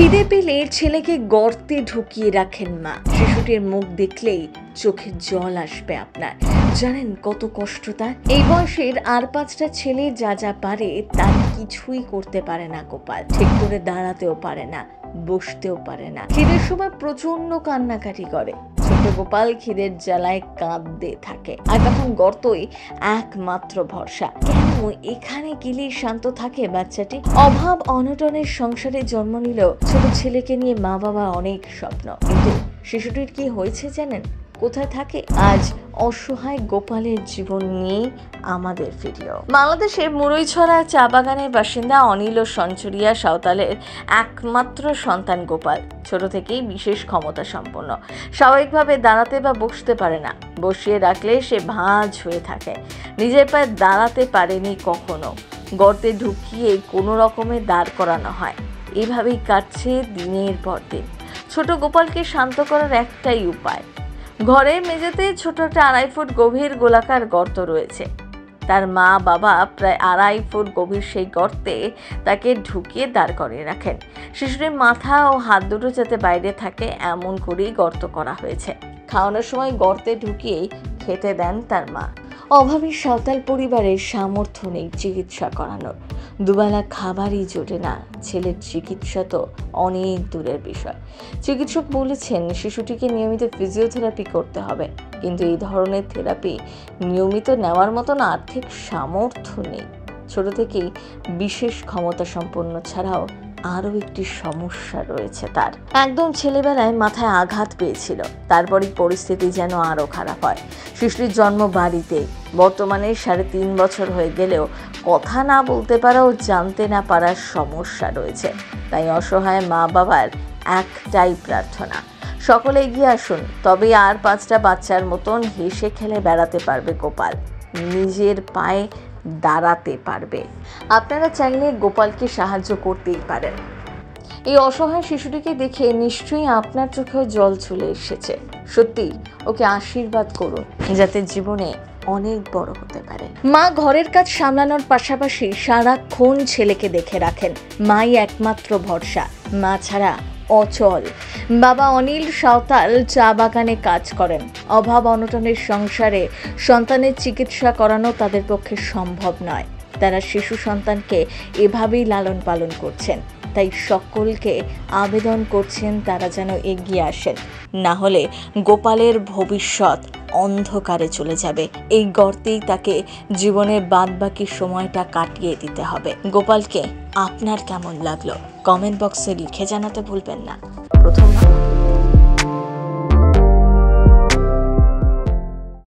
খিদে পেলে ছেলেকে গর্তে ঢুকিয়ে রাখেন মা। শিশুটির মুখ দেখলেই চোখে জল আসবে আপনার। জানেন কত কষ্ট তার। এই বয়সের আর 5টা ছেলে যা যা পারে তার কিছুই করতে পারে না গোপাল। ঠিক করে দাঁড়াতেও পারে না, বসতেও পারে না। খিদের সময় প্রচন্ড কান্নাকাটি করে। ছোট গোপাল খিদের জ্বালায় কাঁদতে থাকে। আর তখন গর্তই একমাত্র ভরসা। কেন এখানে গেলেই শান্ত থাকে বাচ্চাটি? অভাব অনটনের সংসারে জন্ম নিলেও ছোট ছেলেকে নিয়ে মা বাবা অনেক স্বপ্ন। কিন্তু শিশুটির কি হয়েছে জানেন? কোথায় থাকে? আজ অসহায় গোপালের জীবন নিয়ে আমাদের ভিডিও। বাংলাদেশের মুরইছড়া চা বাগানের বাসিন্দা অনিল ও সঞ্চরিয়া সাঁওতালের একমাত্র সন্তান গোপাল। ছোট থেকেই বিশেষ ক্ষমতা সম্পন্ন। স্বাভাবিকভাবে দাঁড়াতে বা বসতে পারে না। বসিয়ে রাখলে সে ভাঁজ হয়ে থাকে। নিজের পায়ে দাঁড়াতে পারেনি কখনো। গর্তে ঢুকিয়ে কোনো রকমে দাঁড় করানো হয়। এভাবেই কাটছে দিনের পর দিন। ছোট গোপালকে শান্ত করার একটাই উপায়। ঘরের মেঝেতে ছোট একটা 2.5 ফুট গভীর গোলাকার গর্ত রয়েছে। তার মা বাবা প্রায় 2.5 ফুট গভীর সেই গর্তে তাকে ঢুকিয়ে দাঁড় করিয়ে রাখেন। শিশুটির মাথা ও হাত দুটো যাতে বাইরে থাকে এমন করেই গর্ত করা হয়েছে। খাওয়ানোর সময় গর্তে ঢুকিয়েই খেতে দেন তার মা। অভাবী সাঁওতাল পরিবারের সামর্থ্য নেই চিকিৎসা করানোর। দুবেলা খাবারই জোটে না। ছেলের চিকিৎসা তো অনেক দূরের বিষয়। চিকিৎসক বলেছেন শিশুটিকে নিয়মিত ফিজিওথেরাপি করতে হবে। কিন্তু এই ধরনের থেরাপি নিয়মিত নেওয়ার মতন আর্থিক সামর্থ্য নেই। ছোট থেকেই বিশেষ ক্ষমতা সম্পন্ন ছাড়াও আরও একটি সমস্যা রয়েছে তার। একদম ছেলেবেলায় মাথায় আঘাত পেয়েছিল। তারপরই পরিস্থিতি যেন আরও খারাপ হয়। শিশুটির জন্ম বাড়িতে। বর্তমানে 3.5 বছর হয়ে গেলেও কথা না বলতে পারা ও জানতে না পারার সমস্যা রয়েছে। তাই অসহায় মা বাবার একটাই প্রার্থনা, সকলে এগিয়ে আসুন। তবে আর 5টা বাচ্চার মতন হেসে খেলে বেড়াতে পারবে গোপাল। নিজের পায়ে দাঁড়াতে পারবে। আপনারা চাইলে গোপালকে সাহায্য করতেই পারেন। এই অসহায় শিশুটিকে দেখে নিশ্চয়ই আপনার চোখেও জল চলে এসেছে। সত্যি ওকে আশীর্বাদ করুন যাতে জীবনে অনেক বড় হতে পারে। মা ঘরের কাজ সামলানোর পাশাপাশি সারাক্ষণ ছেলেকে দেখে রাখেন। মাই একমাত্র ভরসা। মা ছাড়া অচল। বাবা অনিল সাঁওতাল চা বাগানে কাজ করেন। অভাব অনটনের সংসারে সন্তানের চিকিৎসা করানো তাদের পক্ষে সম্ভব নয়। তারা শিশু সন্তানকে এভাবেই লালন পালন করছেন। তাই সকলকে আবেদন করছেন তারা যেন এগিয়ে আসেন। না হলে গোপালের ভবিষ্যৎ অন্ধকারে চলে যাবে। এই গর্তেই তাকে জীবনের বাদবাকি সময়টা কাটিয়ে দিতে হবে। গোপালকে আপনার কেমন লাগলো কমেন্ট বক্সে লিখে জানাতে ভুলবেন না। প্রথম